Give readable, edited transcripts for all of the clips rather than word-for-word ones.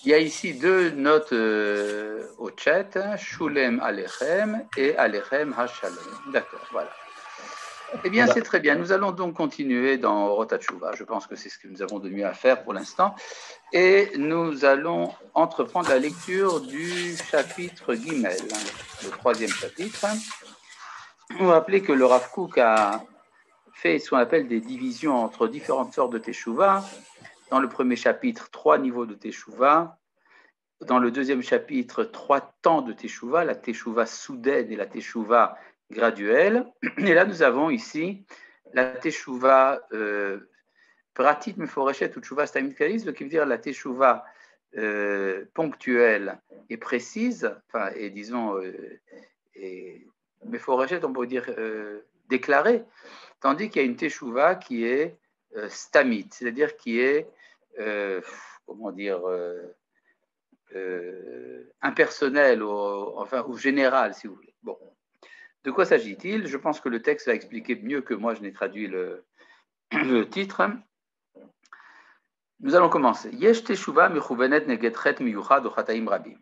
Il y a ici deux notes au chat, Shulem Alechem et Alechem Hashalom. D'accord, voilà. Eh bien, c'est très bien. Nous allons donc continuer dans Orot HaTshuva. Je pense que c'est ce que nous avons de mieux à faire pour l'instant. Et nous allons entreprendre la lecture du chapitre Gimel, le troisième chapitre. On va rappeler que le Rav Kook a fait ce qu'on appelle des divisions entre différentes sortes de Teshuvah. Dans le premier chapitre, 3 niveaux de Teshuvah. Dans le deuxième chapitre, 3 temps de Teshuvah, la Teshuvah soudaine et la Teshuvah graduelle. Et là, nous avons ici la Teshuvah Pratit Meforeshet ou Teshuvah Stamit Kalis, qui veut dire la Teshuvah ponctuelle et précise, enfin, et disons, Meforeshet, on peut dire déclarée, tandis qu'il y a une Teshuvah qui est Stamit, c'est-à-dire qui est, comment dire, impersonnel ou général, si vous voulez. Bon. De quoi s'agit-il? Je pense que le texte va expliquer mieux que moi, je n'ai traduit le titre. Nous allons commencer. Yesh teshuva mechuvenet negetchet miyuchad ochataim rabim.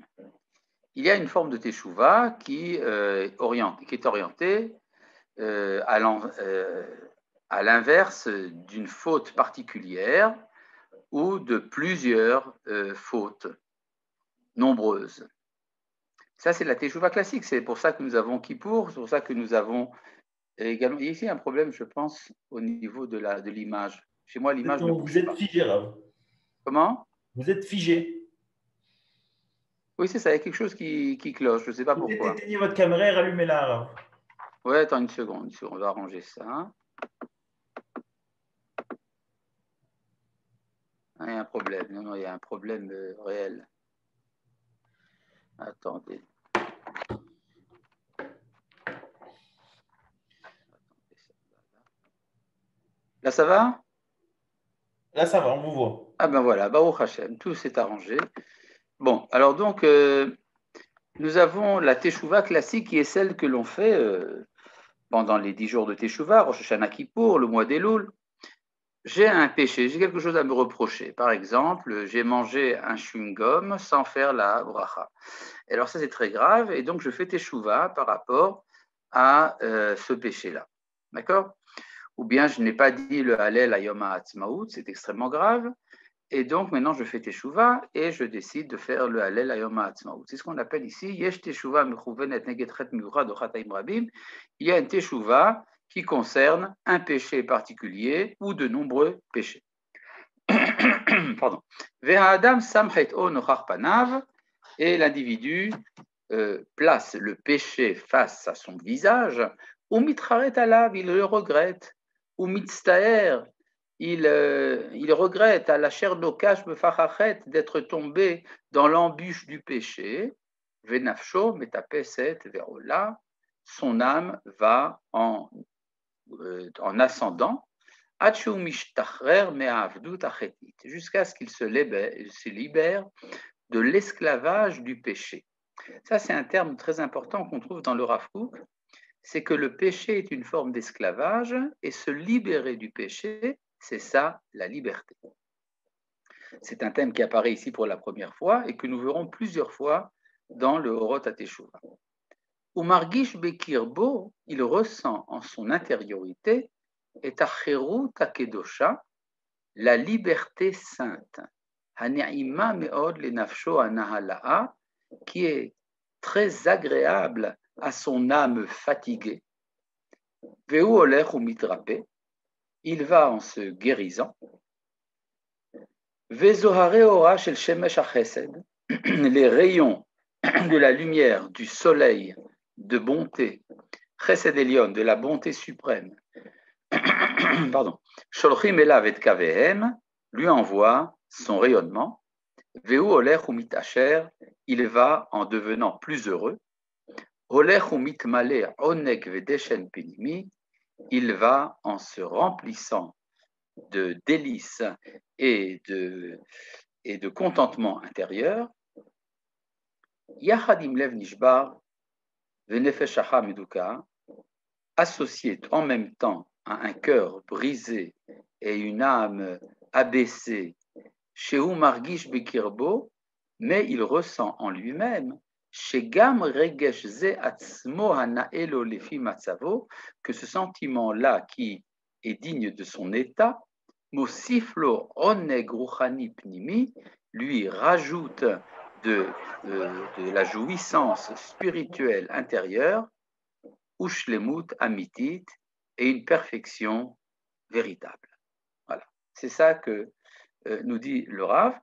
Il y a une forme de teshuva qui est orientée à l'inverse d'une faute particulière ou de plusieurs fautes nombreuses. Ça, c'est la teshuva classique. C'est pour ça que nous avons Kippour, c'est pour ça que nous avons également. Il y a ici un problème, je pense, au niveau de l'image. Chez moi, l'image ne bouge Vous êtes pas. figé, Rav. Comment? Vous êtes figé. Oui, c'est ça, il y a quelque chose qui cloche, je ne sais pas Peut-être pourquoi. éteignez votre caméra et rallumez-la, Rav. Ouais, attends une seconde, on va arranger ça. Ah, il y a un problème, non, il y a un problème réel. Attendez. Là, ça va? Là, ça va, on vous voit. Ah ben voilà, Baruch Hashem, tout s'est arrangé. Bon, alors donc, nous avons la Teshuvah classique qui est celle que l'on fait pendant les 10 jours de Teshuvah, Rosh Hashanah Kippour, le mois d'Elul. J'ai un péché, j'ai quelque chose à me reprocher. Par exemple, j'ai mangé un chewing-gum sans faire la bracha. Et alors ça, c'est très grave, et donc je fais Teshuvah par rapport à ce péché-là. D'accord? Ou bien je n'ai pas dit le Hallel à Yom HaAtzmaut, c'est extrêmement grave, et donc maintenant je fais Teshuvah et je décide de faire le Hallel à Yom HaAtzmaut. C'est ce qu'on appelle ici Yesh Teshuvah Mechuvenet Negetchet Miurad Ochataim Rabim. Il y a une Teshuvah qui concerne un péché particulier ou de nombreux péchés. Pardon. Ve'ha'adam samchet o nochar panav, et l'individu place le péché face à son visage, ou mitraret alav, il le regrette, ou mitztaer, il regrette à la chair d'okash befachachet d'être tombé dans l'embûche du péché, venafsho metapeset verola, son âme va en ascendant, jusqu'à ce qu'il se libère de l'esclavage du péché. Ça, c'est un terme très important qu'on trouve dans le Rav Kook, c'est que le péché est une forme d'esclavage et se libérer du péché, c'est ça la liberté. C'est un thème qui apparaît ici pour la première fois et que nous verrons plusieurs fois dans le Orot HaTeshuvah. Ou Margish Bekirbo, il ressent en son intériorité et Acherut Akedosha, la liberté sainte, Hane'ima me'od lenafsho anahala'a, qui est très agréable à son âme fatiguée. Veu olech ou mitrape, il va en se guérisant. Vezohare ora shel shemesh hachesed, les rayons de la lumière du soleil de bonté, chesed elion, de la bonté suprême, pardon, sholchim elav et kavehem, lui envoie son rayonnement. Veu olech ou mitacher, il va en devenant plus heureux. Olech ou mitmale onek vedeshen penimi, il va en se remplissant de délices et de contentement intérieur. Yachadim lev nishbar venefeshacha meduka, associé en même temps à un cœur brisé et une âme abaissée, Shehu margish bekirbo, mais il ressent en lui-même Shegam regesh ze atzmo hanaelo lefi matzavo, que ce sentiment-là qui est digne de son état, Mosiflo oneg ruchani pnimi, lui rajoute de la jouissance spirituelle intérieure, ushlemut amitit, et une perfection véritable. Voilà, c'est ça que nous dit le Rav.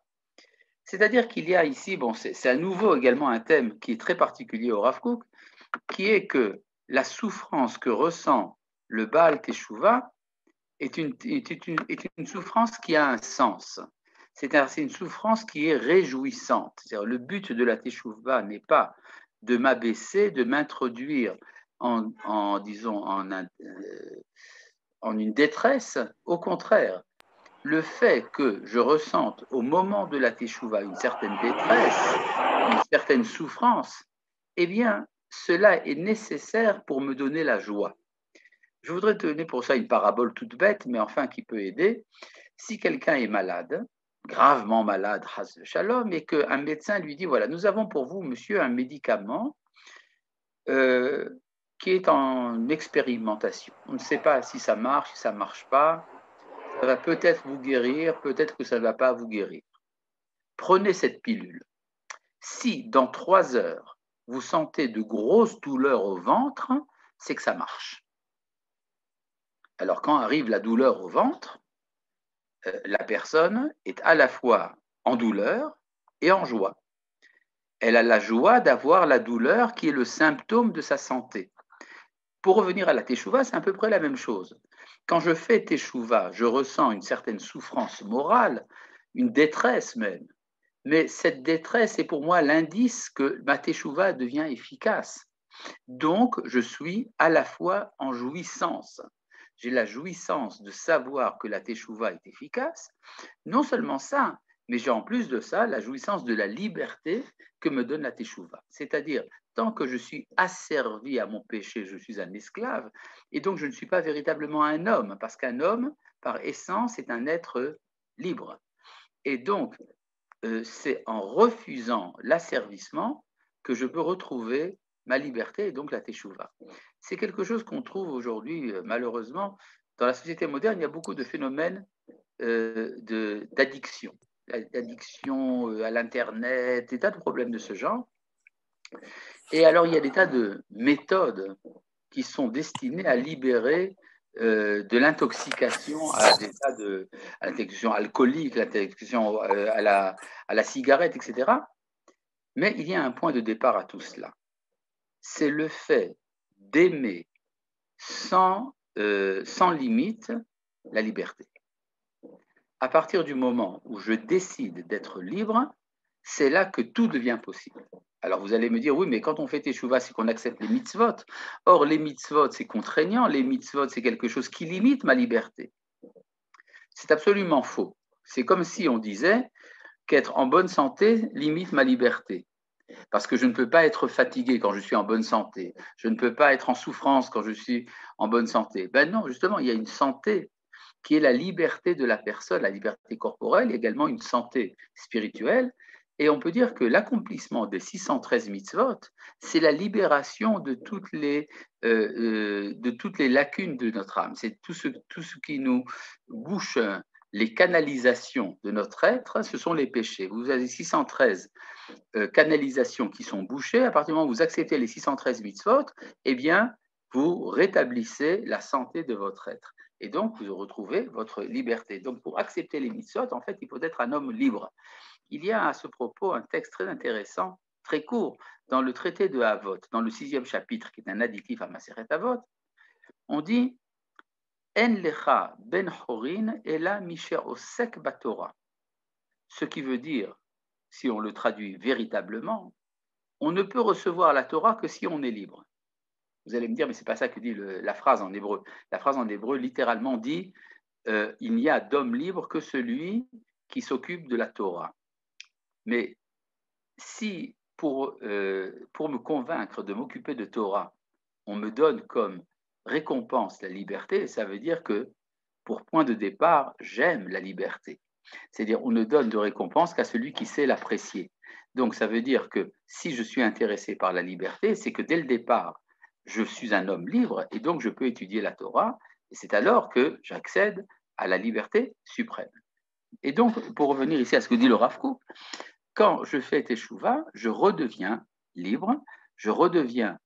C'est-à-dire qu'il y a ici, bon, c'est à nouveau également un thème qui est très particulier au Rav Kook, qui est que la souffrance que ressent le Baal Teshuvah est une souffrance qui a un sens. C'est une souffrance qui est réjouissante. C'est-à-dire, le but de la Teshuvah n'est pas de m'abaisser, de m'introduire en une détresse. Au contraire, le fait que je ressente au moment de la Teshuvah une certaine détresse, une certaine souffrance, eh bien, cela est nécessaire pour me donner la joie. Je voudrais te donner pour ça une parabole toute bête, mais enfin qui peut aider. Si quelqu'un est malade, gravement malade, Chas Shalom, et qu'un médecin lui dit, voilà, nous avons pour vous, monsieur, un médicament qui est en expérimentation. On ne sait pas si ça marche, si ça ne marche pas. Ça va peut-être vous guérir, peut-être que ça ne va pas vous guérir. Prenez cette pilule. Si dans 3 heures, vous sentez de grosses douleurs au ventre, c'est que ça marche. Alors quand arrive la douleur au ventre, la personne est à la fois en douleur et en joie. Elle a la joie d'avoir la douleur qui est le symptôme de sa santé. Pour revenir à la teshuva, c'est à peu près la même chose. Quand je fais teshuva, je ressens une certaine souffrance morale, une détresse même. Mais cette détresse est pour moi l'indice que ma teshuva devient efficace. Donc, je suis à la fois en jouissance. J'ai la jouissance de savoir que la teshuva est efficace. Non seulement ça, mais j'ai en plus de ça la jouissance de la liberté que me donne la teshuva. C'est-à-dire, tant que je suis asservi à mon péché, je suis un esclave, et donc je ne suis pas véritablement un homme, parce qu'un homme, par essence, est un être libre. Et donc, c'est en refusant l'asservissement que je peux retrouver ma liberté et donc la teshuva. C'est quelque chose qu'on trouve aujourd'hui, malheureusement, dans la société moderne. Il y a beaucoup de phénomènes d'addiction, à l'Internet, des tas de problèmes de ce genre. Et alors, il y a des tas de méthodes qui sont destinées à libérer de l'intoxication à des tas à l'intoxication alcoolique, l'intoxication à la cigarette, etc. Mais il y a un point de départ à tout cela. C'est le fait d'aimer sans limite la liberté. À partir du moment où je décide d'être libre, c'est là que tout devient possible. Alors vous allez me dire, oui, mais quand on fait teshuva, c'est qu'on accepte les mitzvot. Or, les mitzvot, c'est contraignant. Les mitzvot, c'est quelque chose qui limite ma liberté. C'est absolument faux. C'est comme si on disait qu'être en bonne santé limite ma liberté. Parce que je ne peux pas être fatigué quand je suis en bonne santé. Je ne peux pas être en souffrance quand je suis en bonne santé. Ben non, justement, il y a une santé qui est la liberté de la personne, la liberté corporelle, et également une santé spirituelle. Et on peut dire que l'accomplissement des 613 mitzvot, c'est la libération de toutes les lacunes de notre âme. C'est tout ce qui nous bouche les canalisations de notre être, ce sont les péchés. Vous avez 613 canalisations qui sont bouchées. À partir du moment où vous acceptez les 613 mitzvot, eh bien, vous rétablissez la santé de votre être. Et donc, vous retrouvez votre liberté. Donc, pour accepter les mitzvot, en fait, il faut être un homme libre. Il y a à ce propos un texte très intéressant, très court, dans le traité de Havot, dans le 6e chapitre, qui est un additif à Maseret Havot. On dit En lecha ben chorin ela misher osek batorah. Ce qui veut dire, si on le traduit véritablement, on ne peut recevoir la Torah que si on est libre. Vous allez me dire, mais ce n'est pas ça que dit la phrase en hébreu. La phrase en hébreu, littéralement, dit il n'y a d'homme libre que celui qui s'occupe de la Torah. Mais si, pour me convaincre de m'occuper de Torah, on me donne comme récompense la liberté, ça veut dire que, pour point de départ, j'aime la liberté. C'est-à-dire, on ne donne de récompense qu'à celui qui sait l'apprécier. Donc, ça veut dire que si je suis intéressé par la liberté, c'est que dès le départ, je suis un homme libre et donc je peux étudier la Torah. Et c'est alors que j'accède à la liberté suprême. Et donc, pour revenir ici à ce que dit le Rav Kook, quand je fais Teshuvah, je redeviens libre, je redeviens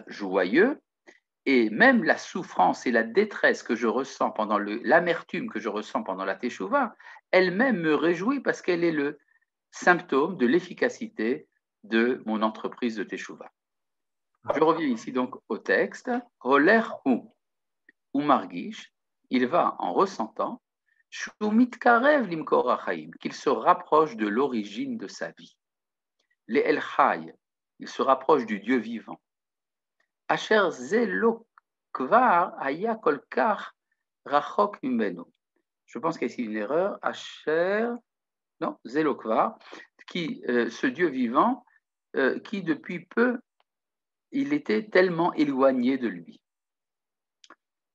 joyeux, et même la souffrance et la détresse que je ressens pendant l'amertume que je ressens pendant la Teshuvah, elle-même me réjouit parce qu'elle est le symptôme de l'efficacité de mon entreprise de Teshuvah. Je reviens ici donc au texte. Holer ou margish, il va en ressentant shumit karev limkor hachaim, qu'il se rapproche de l'origine de sa vie. Les el chai, il se rapproche du Dieu vivant. Asher zelo kvar haya kolkar rachok mimenu. Je pense qu'il y a ici une erreur. Asher, non, zelo kvar, qui ce Dieu vivant, qui depuis peu il était tellement éloigné de lui.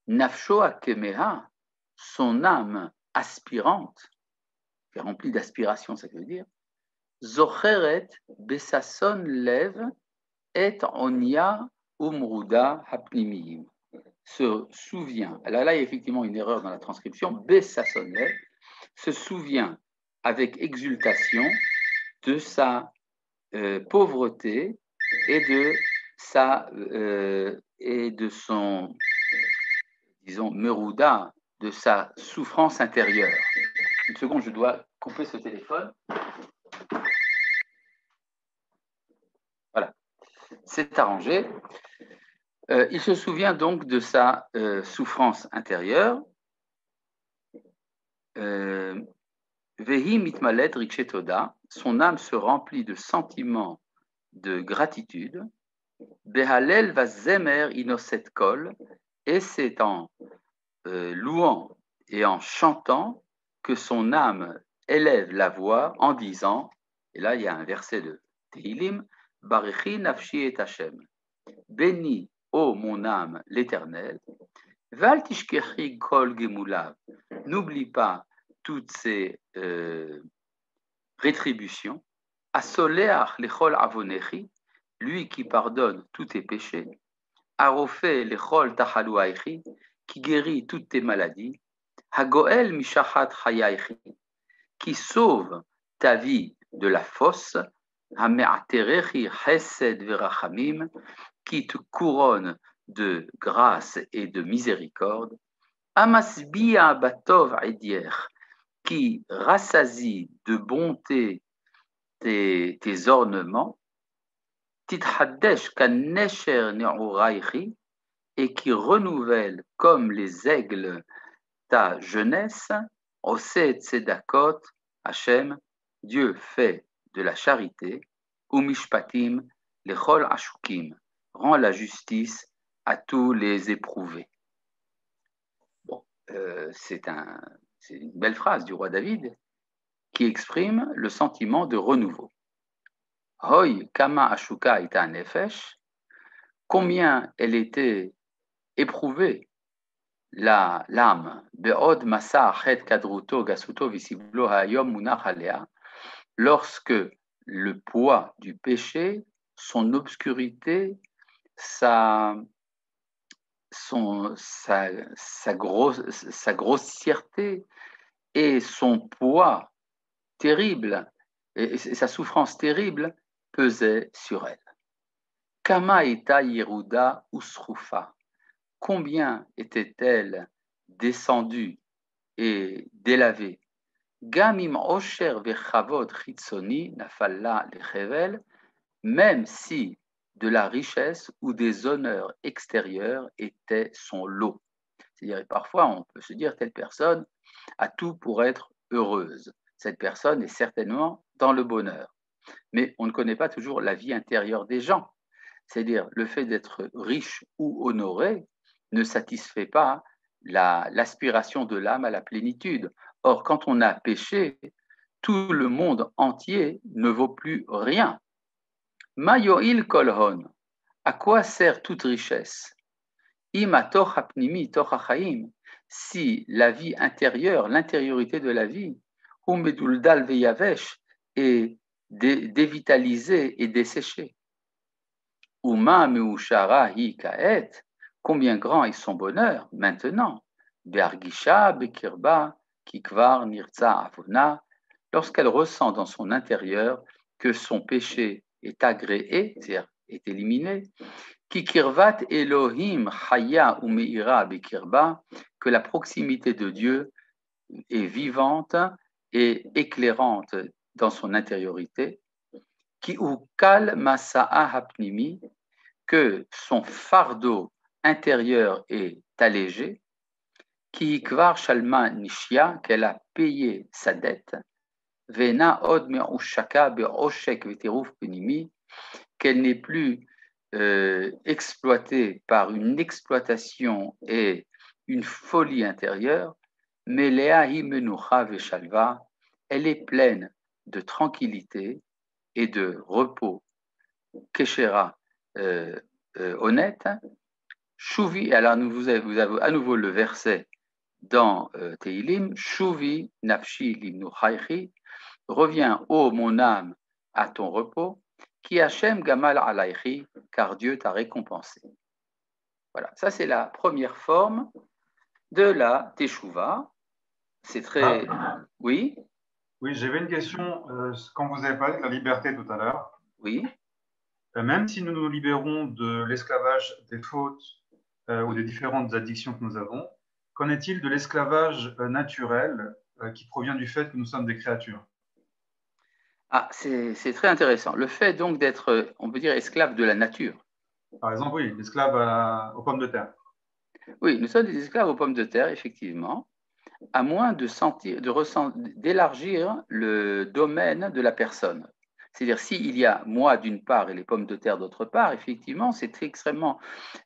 Nafsho akemeha, son âme aspirante, qui est remplie d'aspiration, ça veut dire, zocheret besason lev et onia umruda hapnimiyim, se souvient, là il y a effectivement une erreur dans la transcription, besason lev, se souvient avec exultation de sa pauvreté et de son, disons, merouda, de sa souffrance intérieure. Une seconde, je dois couper ce téléphone. Voilà, c'est arrangé. Il se souvient donc de sa souffrance intérieure. Vehi mitmalet rikshetoda, son âme se remplit de sentiments de gratitude. Behalel vazemer inoset kol, et c'est en louant et en chantant que son âme élève la voix en disant, et là il y a un verset de Tehillim, Barechi nafshi et Hashem, bénis, ô mon âme, l'Éternel, Val tishkechi kol gemulav, n'oublie pas toutes ces rétributions, Asoleach lechol avonechi, lui qui pardonne tous tes péchés, Arofé lechol tachaluaichi, qui guérit toutes tes maladies, Hagoel mishachat chayaichi, qui sauve ta vie de la fosse, Hame'aterechi chesed verachamim, qui te couronne de grâce et de miséricorde, Amasbia batov edier, qui rassasie de bonté tes ornements, Tithadesh kanesher ne'uraichi, et qui renouvelle comme les aigles ta jeunesse, Oseh tzedakot, Hachem, Dieu fait de la charité, Umishpatim, lechol ashukim, rend la justice à tous les éprouvés. Bon, c'est une belle phrase du roi David qui exprime le sentiment de renouveau. Hoy kama ashuka ita nefesh, combien elle était éprouvée, l'âme, be'od masa achet kadruto gasuto visiblo hayom munach alea, lorsque le poids du péché, son obscurité, sa grossièreté et son poids terrible et sa souffrance terrible pesaient sur elle. Kama eta Yehuda usrufa, combien était-elle descendue et délavée. Gamim osher vechavod chitzoni nafalla lechevel, même si de la richesse ou des honneurs extérieurs était son lot. C'est-à-dire, parfois, on peut se dire, telle personne a tout pour être heureuse. Cette personne est certainement dans le bonheur. Mais on ne connaît pas toujours la vie intérieure des gens. C'est-à-dire, le fait d'être riche ou honoré ne satisfait pas l'aspiration de l'âme à la plénitude. Or, quand on a péché, tout le monde entier ne vaut plus rien. Mayoil kolhon, à quoi sert toute richesse? Imatoch hapnimi toch hachaim, si la vie intérieure, l'intériorité de la vie, umeduldal veyavesh, est dévitalisé et desséché. Uma meushara hi kaet, combien grand est son bonheur maintenant. Be'argisha bekirba kikvar nirtza avona, lorsqu'elle ressent dans son intérieur que son péché est agréé, c'est-à-dire est éliminé, kikirvat Elohim chaya umeira bekirba, que la proximité de Dieu est vivante et éclairante dans son intériorité, qui ukal masa'a hapnimi, que son fardeau intérieur est allégé, qui kvar shalma nishya, qu'elle a payé sa dette, vena od me'ushaka be'oshek veteruf penimi, qu'elle n'est plus exploitée par une exploitation et une folie intérieure, mais Léa himenucha veshalva, elle est pleine de tranquillité et de repos, keshera, honnête. Shuvi, alors vous avez à nouveau le verset dans Teilim, Shuvi nafshi limnu chaychi, reviens, ô mon âme, à ton repos, qui Hachem gamal alaychi, car Dieu t'a récompensé. Voilà, ça c'est la première forme de la Teshuvah. C'est très... Oui. Oui, j'avais une question. Quand vous avez parlé de la liberté tout à l'heure, Oui. Même si nous nous libérons de l'esclavage des fautes ou des différentes addictions que nous avons, qu'en est-il de l'esclavage naturel qui provient du fait que nous sommes des créatures? Ah, c'est très intéressant. Le fait donc d'être, on peut dire, esclave de la nature. Par exemple, oui, l'esclave aux pommes de terre. Oui, nous sommes des esclaves aux pommes de terre, effectivement, à moins d'élargir le domaine de la personne. C'est-à-dire, s'il y a moi d'une part et les pommes de terre d'autre part, effectivement, c'est extrêmement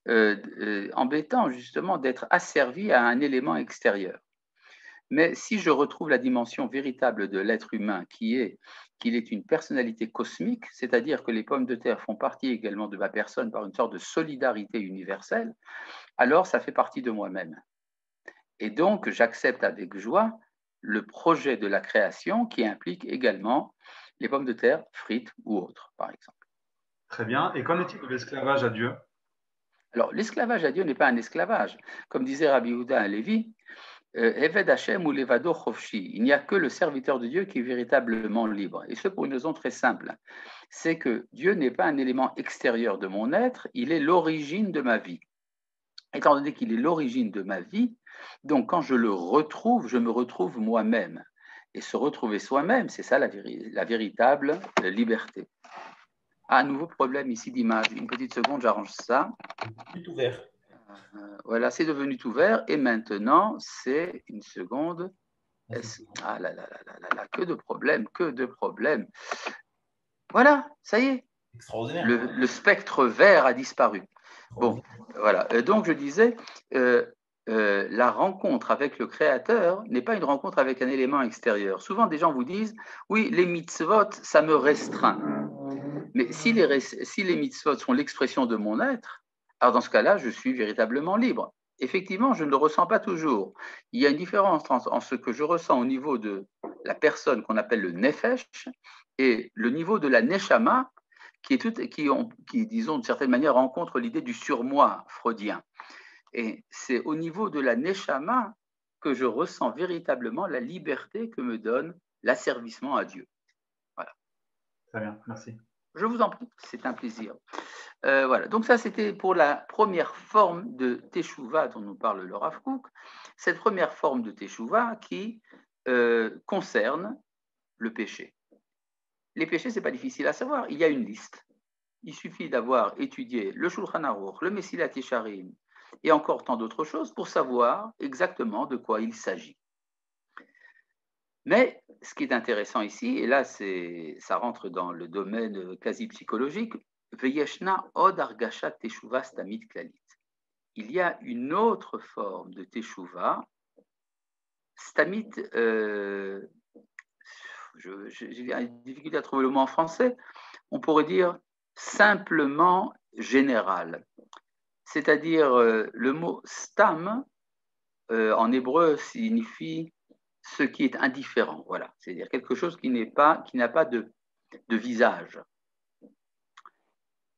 embêtant, justement, d'être asservi à un élément extérieur. Mais si je retrouve la dimension véritable de l'être humain, qu'il est une personnalité cosmique, c'est-à-dire que les pommes de terre font partie également de ma personne par une sorte de solidarité universelle, alors ça fait partie de moi-même. Et donc, j'accepte avec joie le projet de la création qui implique également les pommes de terre frites ou autres, par exemple. Très bien. Et qu'en est-il de l'esclavage à Dieu? Alors, l'esclavage à Dieu n'est pas un esclavage. Comme disait Rabbi Yehuda Halevi, Eved Hashem ou Levado Chofshi, il n'y a que le serviteur de Dieu qui est véritablement libre. Et ce pour une raison très simple, c'est que Dieu n'est pas un élément extérieur de mon être, il est l'origine de ma vie. Étant donné qu'il est l'origine de ma vie, donc quand je le retrouve, je me retrouve moi-même. Et se retrouver soi-même, c'est ça la véritable liberté. Ah, un nouveau problème ici d'image. Une petite seconde, j'arrange ça. C'est tout vert. Voilà, c'est devenu tout vert. Et maintenant, c'est une seconde. Ah là là là là là là, que de problèmes, que de problèmes. Voilà, ça y est. Extraordinaire. Le spectre vert a disparu. Bon, voilà. Donc, je disais, la rencontre avec le Créateur n'est pas une rencontre avec un élément extérieur. Souvent, des gens vous disent, oui, les mitzvot, ça me restreint. Mais si les mitzvot sont l'expression de mon être, alors dans ce cas-là, je suis véritablement libre. Effectivement, je ne le ressens pas toujours. Il y a une différence en ce que je ressens au niveau de la personne qu'on appelle le nefesh et le niveau de la neshama, qui, disons, d'une certaine manière, rencontre l'idée du surmoi freudien. Et c'est au niveau de la neshama que je ressens véritablement la liberté que me donne l'asservissement à Dieu. Voilà. Très bien, merci. Je vous en prie, c'est un plaisir. Voilà, donc ça c'était pour la première forme de Teshuvah dont nous parle le Rav Kook. Cette première forme de Teshuvah qui concerne le péché. Les péchés, ce n'est pas difficile à savoir, il y a une liste. Il suffit d'avoir étudié le Shulchan Aruch, le Mesilat Yesharim et encore tant d'autres choses pour savoir exactement de quoi il s'agit. Mais ce qui est intéressant ici, et là ça rentre dans le domaine quasi psychologique, Veyeshna od argashat teshuva stamit klalit. Il y a une autre forme de teshuva, stamit, j'ai une difficulté à trouver le mot en français, on pourrait dire simplement général. C'est-à-dire le mot stam en hébreu signifie ce qui est indifférent, voilà, c'est-à-dire quelque chose qui n'a pas de visage.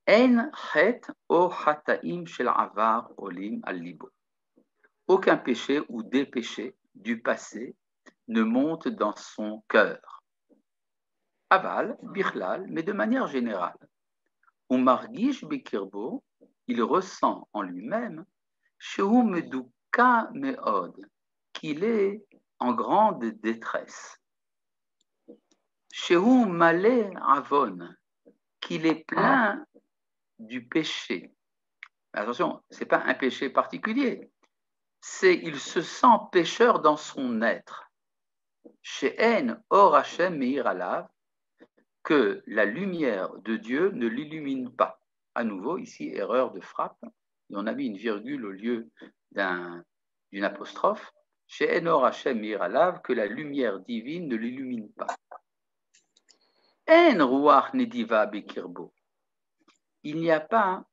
En chet o chataim shel avar olim al libo. Aucun péché ou des péchés du passé ne montent dans son cœur. Aval, bichlal, mais de manière générale. Ou margish bekirbo, il ressent en lui-même, shehu meduka meod, qu'il est en grande détresse. Shehu malé avon, qu'il est plein du péché. Attention, ce n'est pas un péché particulier, il se sent pécheur dans son être. She'en or Hashem meir alav, que la lumière de Dieu ne l'illumine pas. À nouveau, ici, erreur de frappe, et on a mis une virgule au lieu d'une apostrophe. She'en or Hashem meir alav, que la lumière divine ne l'illumine pas. En ruach nediva bekirbo. Il n'y a pas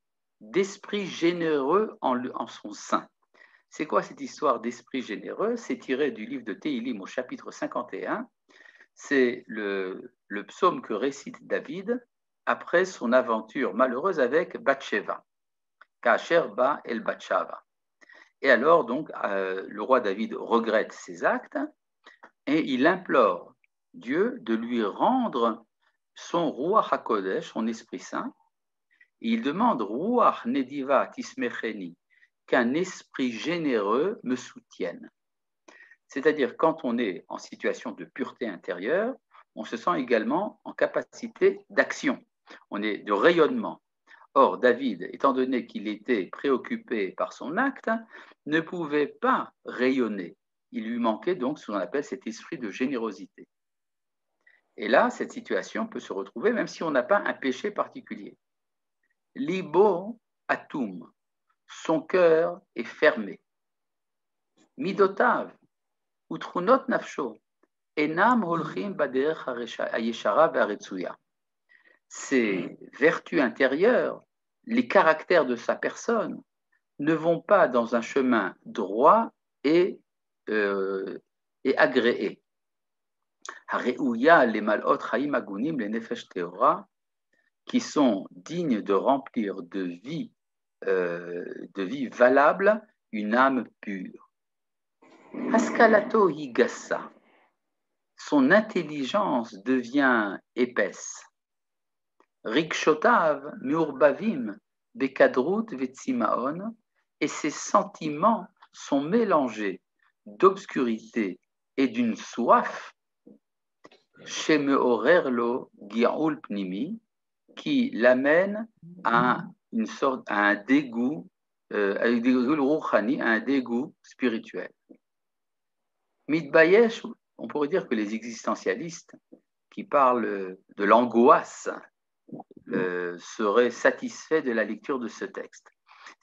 d'esprit généreux en son sein. C'est quoi cette histoire d'esprit généreux? C'est tiré du livre de Téhilim au chapitre 51. C'est le psaume que récite David après son aventure malheureuse avec Bathsheba. Kasher ba el Bathsheba. Et alors, donc, le roi David regrette ses actes et il implore Dieu de lui rendre son Ruach HaKodesh, son Esprit Saint. Et il demande Ruach Nediva Tismecheni, qu'un esprit généreux me soutienne. C'est-à-dire, quand on est en situation de pureté intérieure, on se sent également en capacité d'action, on est de rayonnement. Or, David, étant donné qu'il était préoccupé par son acte, ne pouvait pas rayonner. Il lui manquait donc ce qu'on appelle cet esprit de générosité. Et là, cette situation peut se retrouver même si on n'a pas un péché particulier. Libo atum, son cœur est fermé. Midotav, utrunot nafsho, enam holchim baderech hayeshara ve'aretsuya. Ses vertus intérieures, les caractères de sa personne, ne vont pas dans un chemin droit et agréé. Hareouya les malot chaim agunim les nefesh teora, qui sont dignes de remplir de vie valable une âme pure. Haskalato higassa, son intelligence devient épaisse. Rikshotav murbavim bekadrut vetsimaon, et ses sentiments sont mélangés d'obscurité et d'une soif. Shemeorerlo giaul pnimi, qui l'amène à un dégoût, un dégoût spirituel. Mitbayesh, on pourrait dire que les existentialistes qui parlent de l'angoisse seraient satisfaits de la lecture de ce texte.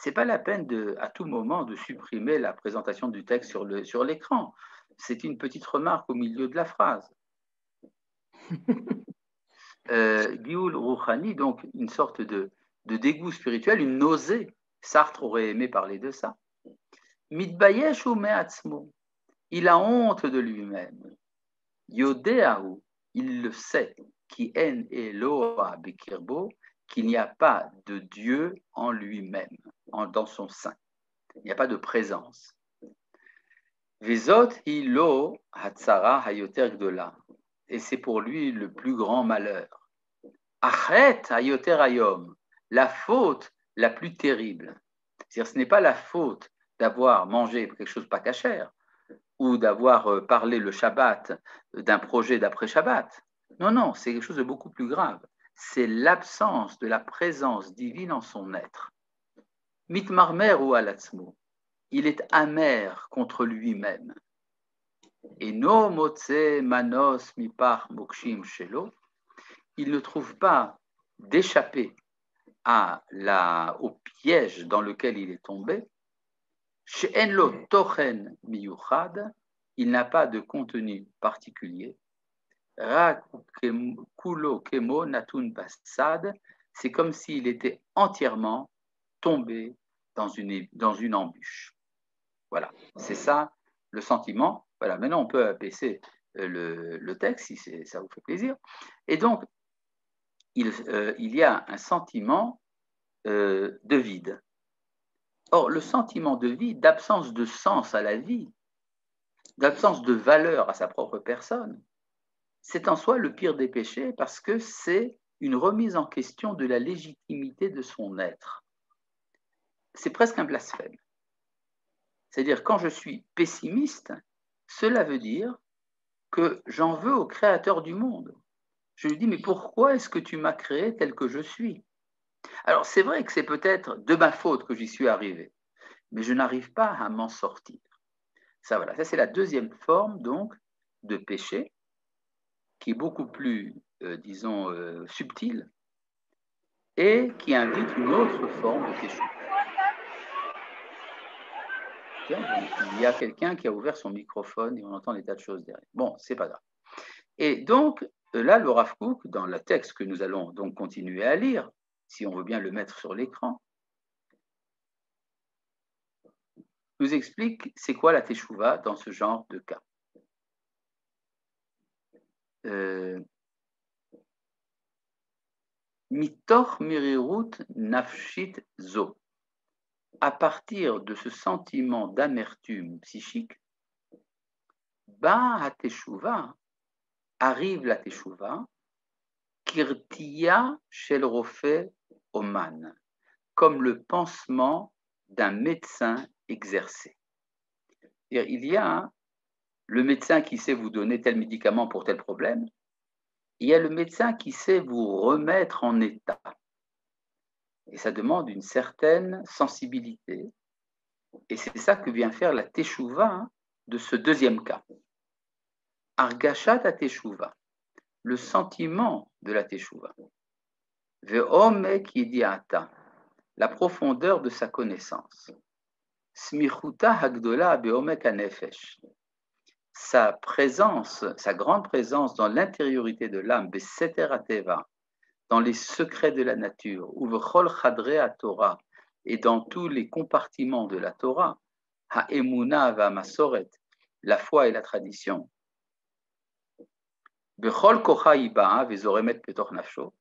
Ce n'est pas la peine à tout moment de supprimer la présentation du texte sur l'écran. C'est une petite remarque au milieu de la phrase. Gioul Rouhani, donc une sorte de dégoût spirituel, une nausée. Sartre aurait aimé parler de ça. Mitbayesh ou me'atzmo, il a honte de lui-même. Yodeahu, il le sait, qui en Eloa bekirbo, qu'il n'y a pas de Dieu en lui-même, dans son sein. Il n'y a pas de présence. Vezot hilo hatzara hayoter gdola. Et c'est pour lui le plus grand malheur. Achet hayoter hayom, la faute la plus terrible. C'est-à-dire, ce n'est pas la faute d'avoir mangé quelque chose pas cachère ou d'avoir parlé le Shabbat d'un projet d'après-Shabbat. Non, non, c'est quelque chose de beaucoup plus grave. C'est l'absence de la présence divine en son être. Mitmarmer ou alatzmo, il est amer contre lui-même. Et no motse manos mipar mokshim shelo, il ne trouve pas d'échapper au piège dans lequel il est tombé. She'en lo tochen miyuchad, il n'a pas de contenu particulier. Rak kulo kemo natun basad, c'est comme s'il était entièrement tombé dans une embûche. Voilà, c'est ça le sentiment. Voilà, maintenant on peut abaisser le texte si ça vous fait plaisir. Et donc, il y a un sentiment de vide. Or, le sentiment de vide, d'absence de sens à la vie, d'absence de valeur à sa propre personne, c'est en soi le pire des péchés parce que c'est une remise en question de la légitimité de son être. C'est presque un blasphème. C'est-à-dire, quand je suis pessimiste, cela veut dire que j'en veux au Créateur du monde. Je lui dis, mais pourquoi est-ce que tu m'as créé tel que je suis? Alors, c'est vrai que c'est peut-être de ma faute que j'y suis arrivé, mais je n'arrive pas à m'en sortir. Ça, voilà, ça c'est la deuxième forme, donc, de péché, qui est beaucoup plus, disons, subtile, et qui invite une autre forme de péché. Tiens, il y a quelqu'un qui a ouvert son microphone et on entend des tas de choses derrière. Bon, c'est pas grave. Et donc, là, le Rav Kook, dans le texte que nous allons donc continuer à lire, si on veut bien le mettre sur l'écran, nous explique c'est quoi la teshuva dans ce genre de cas. Mitoch mirirut nafshit zo. À partir de ce sentiment d'amertume psychique, ba teshuva, arrive la teshuva, kirtia shel rofe oman, comme le pansement d'un médecin exercé. Il y a le médecin qui sait vous donner tel médicament pour tel problème, il y a le médecin qui sait vous remettre en état. Et ça demande une certaine sensibilité. Et c'est ça que vient faire la teshuva de ce deuxième cas. Argashat à teshuva, le sentiment de la teshuva. Ve'omek yidiata, la profondeur de sa connaissance. Smichuta hagdola be'omek hanefesh, sa présence, sa grande présence dans l'intériorité de l'âme, beseter ateva, dans les secrets de la nature, ou v'chol chadre à Torah, et dans tous les compartiments de la Torah, ha'emuna va'masoret, la foi et la tradition. Bechol kocha iba'a ve'zoremet betoch nafsho,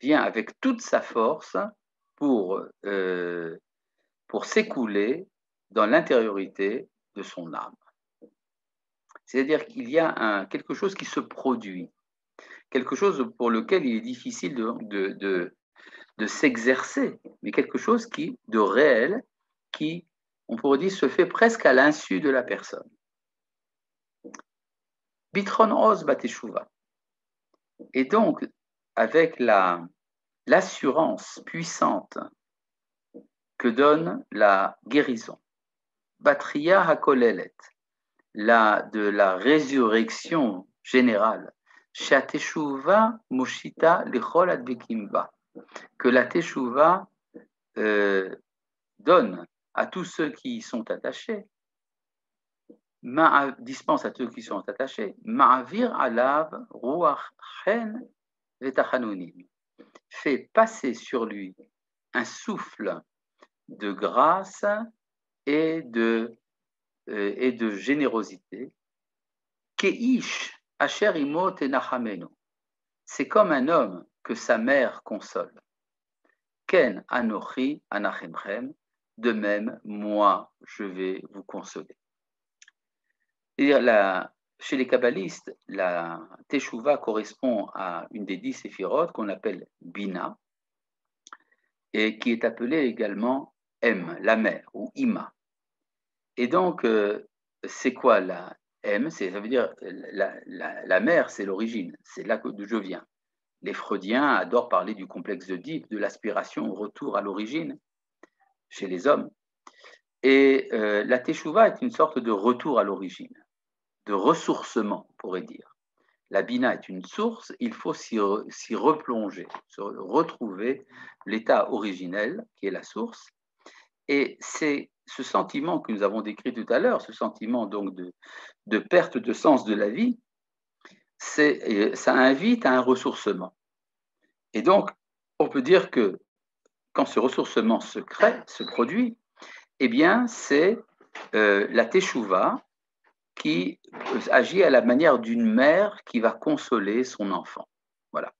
vient avec toute sa force pour s'écouler dans l'intériorité de son âme. C'est-à-dire qu'il y a quelque chose qui se produit, quelque chose pour lequel il est difficile de s'exercer, mais quelque chose de réel qui, on pourrait dire, se fait presque à l'insu de la personne. Bitron Oz Bateshuva. Et donc, avec l'assurance puissante que donne la guérison, Batria Hakolelet, de la résurrection générale, Shateshuva Moshita Lechol Adbekimba, que la Teshuva donne à tous ceux qui y sont attachés, dispense à ceux qui sont attachés, Ma'avir alav ruach chen vetachanunim, fait passer sur lui un souffle de grâce et de générosité. Keish asher imo tenachamenu, c'est comme un homme que sa mère console. Ken anochi anachemchem, de même, moi, je vais vous consoler. C'est-à-dire, chez les kabbalistes, la teshuva correspond à une des 10 séphirotes qu'on appelle Bina, et qui est appelée également M, la mère, ou Ima. Et donc, c'est quoi la M? Ça veut dire, la mère, c'est l'origine, c'est là d'où je viens. Les Freudiens adorent parler du complexe d'Oedipe, de l'aspiration au retour à l'origine chez les hommes. Et la teshuva est une sorte de retour à l'origine, de ressourcement, on pourrait dire. La bina est une source, il faut s'y replonger, se retrouver l'état originel qui est la source. Et c'est ce sentiment que nous avons décrit tout à l'heure, ce sentiment donc de perte de sens de la vie, ça invite à un ressourcement. Et donc, on peut dire que quand ce ressourcement se produit, eh bien, c'est la teshuva qui agit à la manière d'une mère qui va consoler son enfant. Voilà.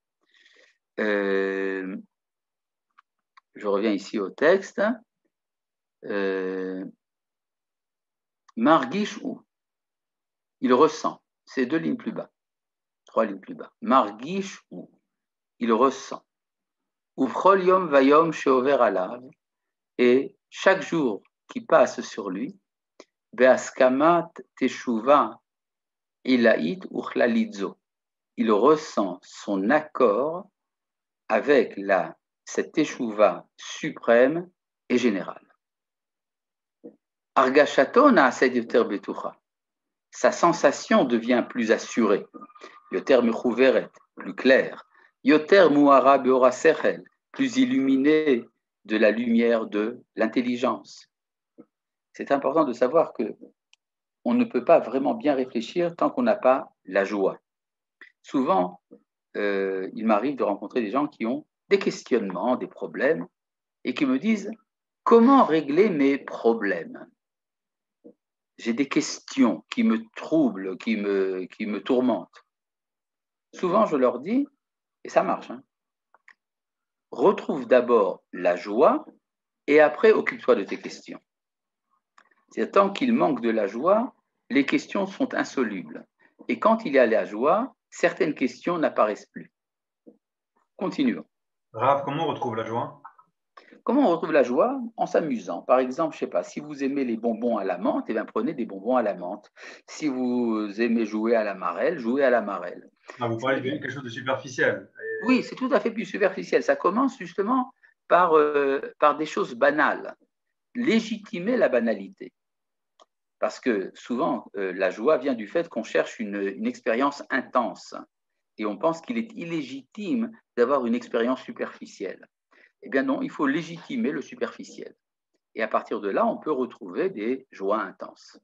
Je reviens ici au texte. Margish ou, il ressent, c'est 2 lignes plus bas, 3 lignes plus bas. Margish ou, il ressent. Uvchol yom vayom sheover alav, et chaque jour qui passe sur lui, beaskamat teshuva ilait uchlalidzo, il ressent son accord avec cette teshuva suprême et générale. Argashato na'ased yoter betucha, sa sensation devient plus assurée, yoter mechuveret, plus claire, yoter muhara beora sechel, plus illuminée de la lumière de l'intelligence. C'est important de savoir que on ne peut pas vraiment bien réfléchir tant qu'on n'a pas la joie. Souvent, il m'arrive de rencontrer des gens qui ont des questionnements, des problèmes, et qui me disent « Comment régler mes problèmes ?» J'ai des questions qui me troublent, qui me tourmentent. Souvent, je leur dis, et ça marche, retrouve d'abord la joie et après occupe-toi de tes questions. C'est tant qu'il manque de la joie, les questions sont insolubles. Et quand il y a la joie, certaines questions n'apparaissent plus. Continuons. Rav, comment on retrouve la joie? Comment on retrouve la joie? En s'amusant. Par exemple, je ne sais pas, si vous aimez les bonbons à la menthe, eh bien, prenez des bonbons à la menthe. Si vous aimez jouer à la marelle, jouez à la marelle. Ah, vous parlez de quelque chose de superficiel. Oui, c'est tout à fait plus superficiel. Ça commence justement par des choses banales. Légitimer la banalité. Parce que souvent, la joie vient du fait qu'on cherche une expérience intense. Et on pense qu'il est illégitime d'avoir une expérience superficielle. Eh bien non, il faut légitimer le superficiel. Et à partir de là, on peut retrouver des joies intenses.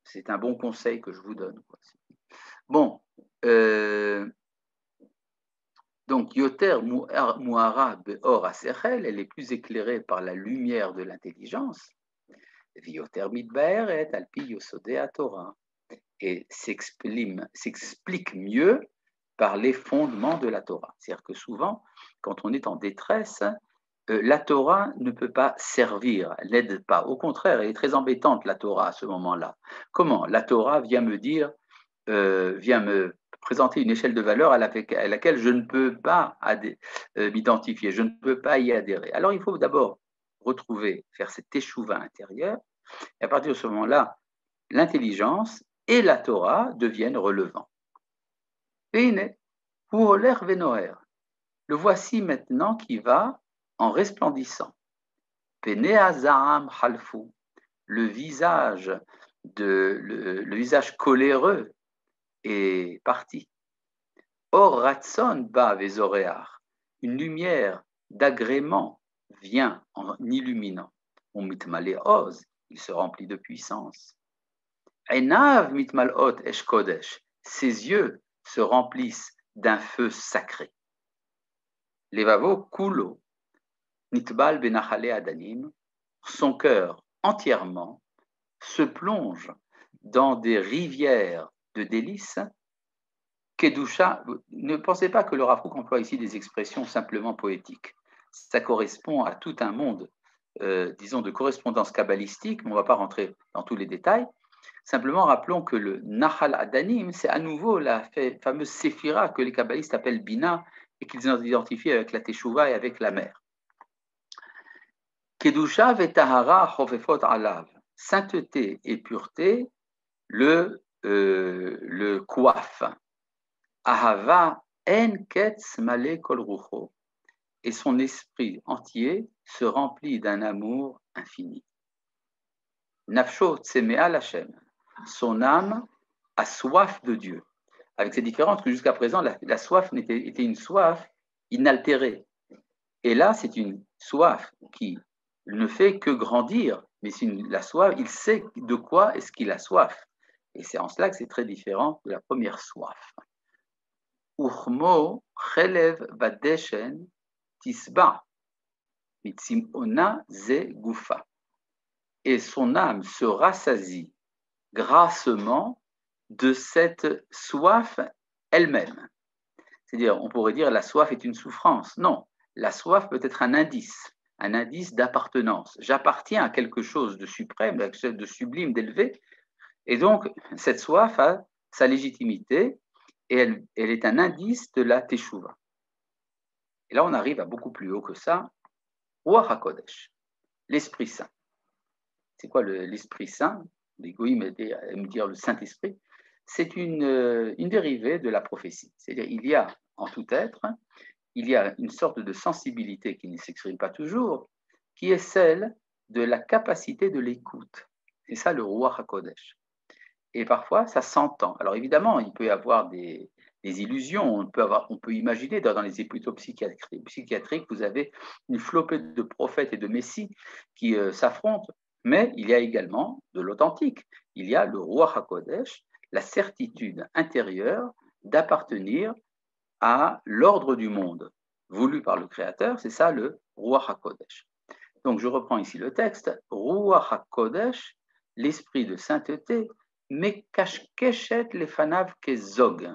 C'est un bon conseil que je vous donne. Bon, donc Yoter Muhara Beor Asechel, elle est plus éclairée par la lumière de l'intelligence. Yoter Midbaeret Alpi Yosodei Torah, et s'explique mieux par les fondements de la Torah. C'est-à-dire que souvent, quand on est en détresse, la Torah ne peut pas servir, elle n'aide pas. Au contraire, elle est très embêtante, la Torah, à ce moment-là. Comment? La Torah vient me dire, vient me présenter une échelle de valeur à laquelle je ne peux pas m'identifier, je ne peux pas y adhérer. Alors, il faut d'abord retrouver, faire cette teshuva intérieure, et à partir de ce moment-là, l'intelligence et la Torah deviennent relevants. Le voici maintenant qui va en resplendissant. Le visage coléreux est parti. Or ratson ba vezorear, une lumière d'agrément vient en illuminant. On mitmale oz, il se remplit de puissance. Enav mitmalot esh kodesh, ses yeux se remplissent d'un feu sacré. Levavo kulo, nitbal benachale adanim, son cœur entièrement se plonge dans des rivières de délices. Kedusha, ne pensez pas que le Rav Kook emploie ici des expressions simplement poétiques. Ça correspond à tout un monde, disons, de correspondance kabbalistique, mais on ne va pas rentrer dans tous les détails. Simplement, rappelons que le Nahal Adanim, c'est à nouveau la fameuse séphira que les kabbalistes appellent Bina et qu'ils ont identifié avec la Teshuvah et avec la mer. Kedusha vetahara chofefot alav, sainteté et pureté le coiffe. Ahava en ketz male kol rucho, et son esprit entier se remplit d'un amour infini. Nafsho tsemea l'Hashem, son âme a soif de Dieu. Avec cette différence que jusqu'à présent, la soif était une soif inaltérée. Et là, c'est une soif qui ne fait que grandir, mais c'est la soif, il sait de quoi est-ce qu'il a soif. Et c'est en cela que c'est très différent de la première soif. Uchmo chelev badeshen tisba mitzimona ze gufa. Et son âme se rassasie grassement de cette soif elle-même. C'est-à-dire, on pourrait dire la soif est une souffrance. Non, la soif peut être un indice d'appartenance. J'appartiens à quelque chose de suprême, à quelque chose de sublime, d'élevé. Et donc, cette soif a sa légitimité et elle est un indice de la Teshuvah. Et là, on arrive à beaucoup plus haut que ça. Ruach HaKodesh, l'Esprit Saint. C'est quoi l'Esprit Saint? Les goïms aiment dire le Saint-Esprit. C'est une dérivée de la prophétie. C'est-à-dire, il y a en tout être, il y a une sorte de sensibilité qui ne s'exprime pas toujours, qui est celle de la capacité de l'écoute. C'est ça le Ruach HaKodesh. Et parfois, ça s'entend. Alors évidemment, il peut y avoir des illusions. On peut imaginer, dans les hôpitaux psychiatriques, vous avez une flopée de prophètes et de messies qui s'affrontent. Mais il y a également de l'authentique. Il y a le Ruach HaKodesh, la certitude intérieure d'appartenir à l'ordre du monde voulu par le Créateur. C'est ça le Ruach HaKodesh. Donc je reprends ici le texte. Ruach HaKodesh, l'esprit de sainteté, Mekashkeshet lefanav kezog,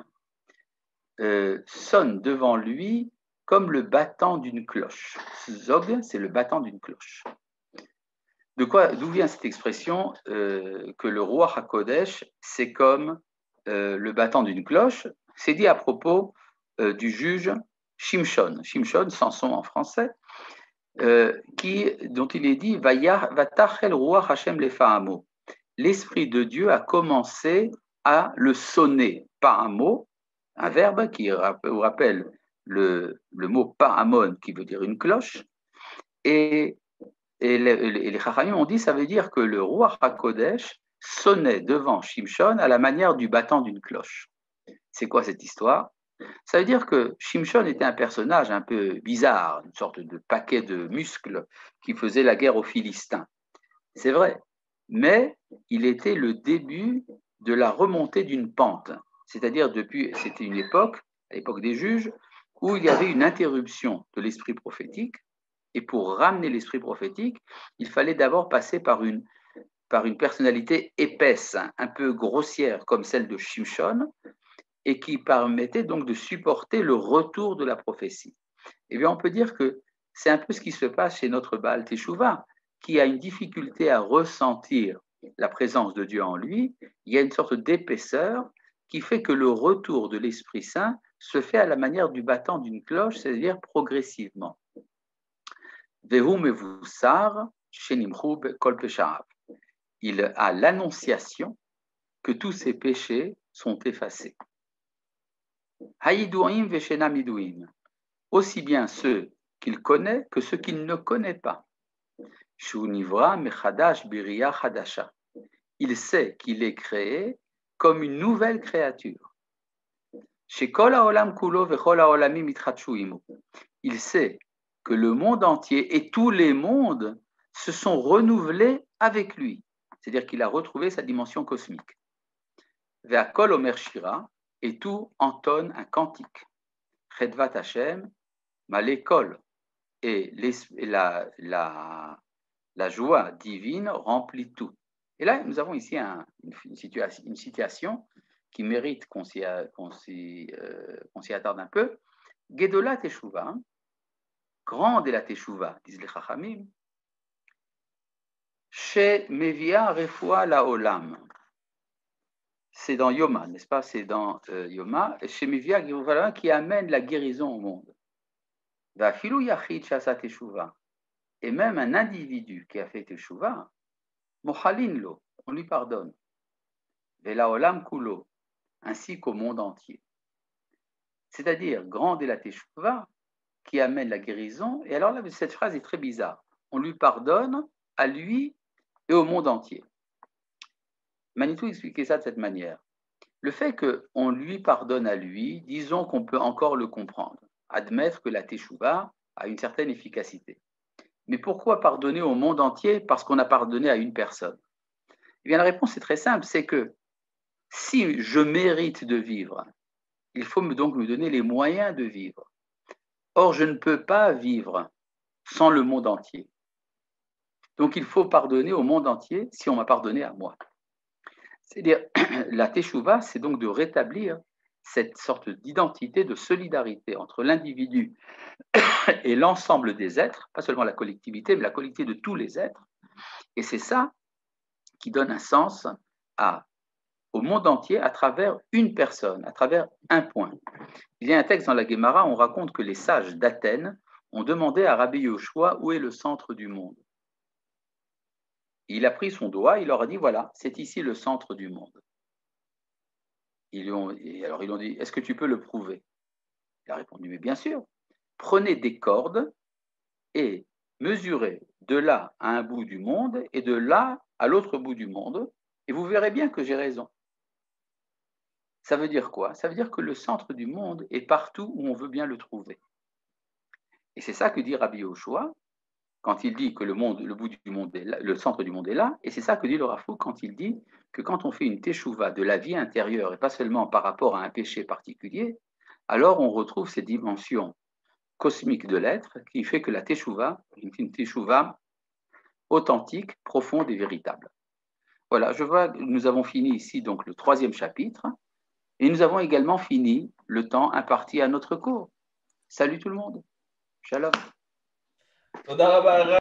sonne devant lui comme le battant d'une cloche. Zog, c'est le battant d'une cloche. D'où vient cette expression que le Ruach HaKodesh, c'est comme le battant d'une cloche? C'est dit à propos du juge Shimshon, Samson en français, dont il est dit Vatachel Ruach Hashem lefa'amo. L'Esprit de Dieu a commencé à le sonner. Pa'amo, un verbe qui vous rappelle le mot pa'amon, qui veut dire une cloche. Et les Chachamim ont dit, ça veut dire que le Ruach HaKodesh sonnait devant Shimshon à la manière du battant d'une cloche. C'est quoi cette histoire? Ça veut dire que Shimshon était un personnage un peu bizarre, une sorte de paquet de muscles qui faisait la guerre aux Philistins. C'est vrai, mais il était le début de la remontée d'une pente. C'est-à-dire, c'était une époque, à l'époque des juges, où il y avait une interruption de l'esprit prophétique. Et pour ramener l'esprit prophétique, il fallait d'abord passer par une personnalité épaisse, un peu grossière, comme celle de Shimshon, et qui permettait donc de supporter le retour de la prophétie. Eh bien, on peut dire que c'est un peu ce qui se passe chez notre Baal Teshuvah, qui a une difficulté à ressentir la présence de Dieu en lui. Il y a une sorte d'épaisseur qui fait que le retour de l'Esprit Saint se fait à la manière du battant d'une cloche, c'est-à-dire progressivement. Il a l'annonciation que tous ses péchés sont effacés. Aussi bien ceux qu'il connaît que ceux qu'il ne connaît pas. Il sait qu'il est créé comme une nouvelle créature. Il sait que le monde entier et tous les mondes se sont renouvelés avec lui. C'est-à-dire qu'il a retrouvé sa dimension cosmique. Ve'akol omer shira, et tout entonne un cantique. Chedvat Hashem, malekol, et la joie divine remplit tout. Et là, nous avons ici une citation qui mérite qu'on s'y attarde un peu. Gedola Teshuvah, grande est la Teshuvah, disent les Chachamim, chez Mevia Refoua la Olam. C'est dans Yoma, n'est-ce pas? C'est dans Yoma, chez Mevia qui amène la guérison au monde. Vafilu Yachid Shasa Teshuvah. Et même un individu qui a fait Teshuvah, Mochalin lo, on lui pardonne. Vela Olam Kulo, ainsi qu'au monde entier. C'est-à-dire, grande est la Teshuvah qui amène la guérison. Et alors là, cette phrase est très bizarre. On lui pardonne à lui et au monde entier. Manitou expliquait ça de cette manière. Le fait qu'on lui pardonne à lui, disons qu'on peut encore le comprendre, admettre que la Teshuvah a une certaine efficacité. Mais pourquoi pardonner au monde entier parce qu'on a pardonné à une personne? Eh bien, la réponse est très simple, c'est que si je mérite de vivre, il faut donc me donner les moyens de vivre. Or, je ne peux pas vivre sans le monde entier. Donc, il faut pardonner au monde entier si on m'a pardonné à moi. C'est-à-dire, la teshuva, c'est donc de rétablir cette sorte d'identité, de solidarité entre l'individu et l'ensemble des êtres, pas seulement la collectivité, mais la collectivité de tous les êtres. Et c'est ça qui donne un sens au monde entier à travers une personne, à travers un point. Il y a un texte dans la Guémara, on raconte que les sages d'Athènes ont demandé à Rabbi Yoshua où est le centre du monde. Il a pris son doigt, il leur a dit, voilà, c'est ici le centre du monde. Alors ils ont dit, est-ce que tu peux le prouver? Il a répondu, mais bien sûr. Prenez des cordes et mesurez de là à un bout du monde et de là à l'autre bout du monde, et vous verrez bien que j'ai raison. Ça veut dire quoi? Ça veut dire que le centre du monde est partout où on veut bien le trouver. Et c'est ça que dit Rabbi Yoshua quand il dit que le bout du monde est là, le centre du monde est là, et c'est ça que dit le Rav Kook quand il dit que quand on fait une teshuva de la vie intérieure et pas seulement par rapport à un péché particulier, alors on retrouve ces dimensions cosmiques de l'être qui fait que la teshuva est une teshuva authentique, profonde et véritable. Voilà, je vois que nous avons fini ici donc le 3e chapitre et nous avons également fini le temps imparti à notre cours. Salut tout le monde. Shalom.